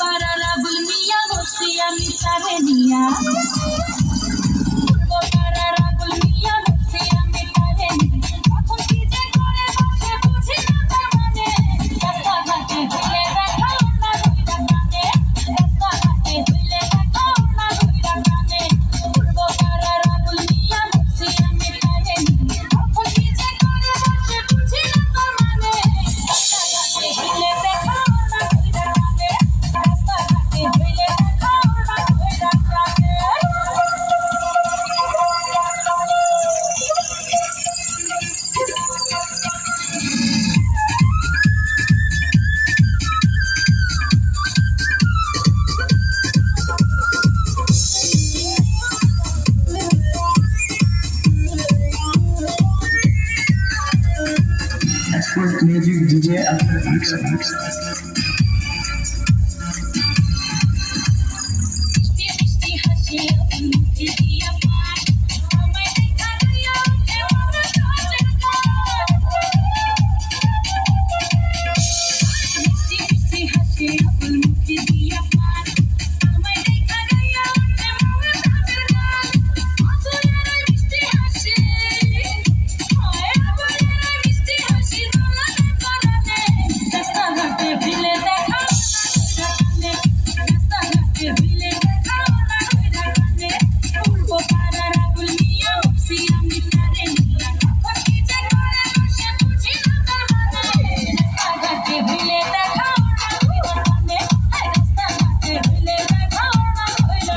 পাড়ার আবুল মিয়া বসি আমি তারে নিয়া পূর্ব পাড়ার আবুল মিয়া বসি আমি তারে নিয়া কখন কি যে করে বসে বুঝি না তার মানে রাস্তাঘাটে হইলে দেখা না দুইটা কানে রাস্তাঘাটে হইলে দেখা না দুইটা কানে পূর্ব পাড়ার আবুল মিয়া বসি আমি তারে নিয়া কখন কি যে করে বসে বুঝি না তার মানে রাস্তাঘাটে হইলে দেখা না দুইটা কানে রাস্তাঘাটে হইলে দেখা না দুইটা কানে। Expert Music DJ After Mix. মিষ্টি হাসি মুখে দিয়া পায় আমায় দেখা দিয়া ওঠে মনে কাছে মিষ্টি হাসি মুখে দিয়া পায় আমায় দেখা দিয়া ওঠে মনে কাছে আসলের মিষ্টি হাসি হয় আসলের মিষ্টি হাসি দোলাতে পারানে রাস্তাঘাটে ভিলে দেখা না রাস্তাঘাটে ভিলে দেখা না কানে পূর্ব পাড়ার আবুল মিয়া বসি আমি তারে নিয়া কখন কি যে করে বসে বুঝি না তার মানে রাস্তাঘাটে ভিলে দেখা না কানে রাস্তাঘাটে ভিলে দেখা না কানে।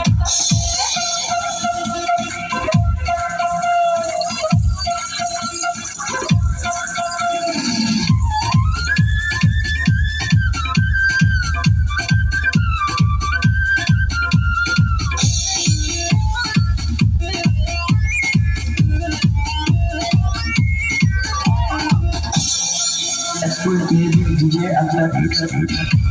Expert Music DJ After Mix.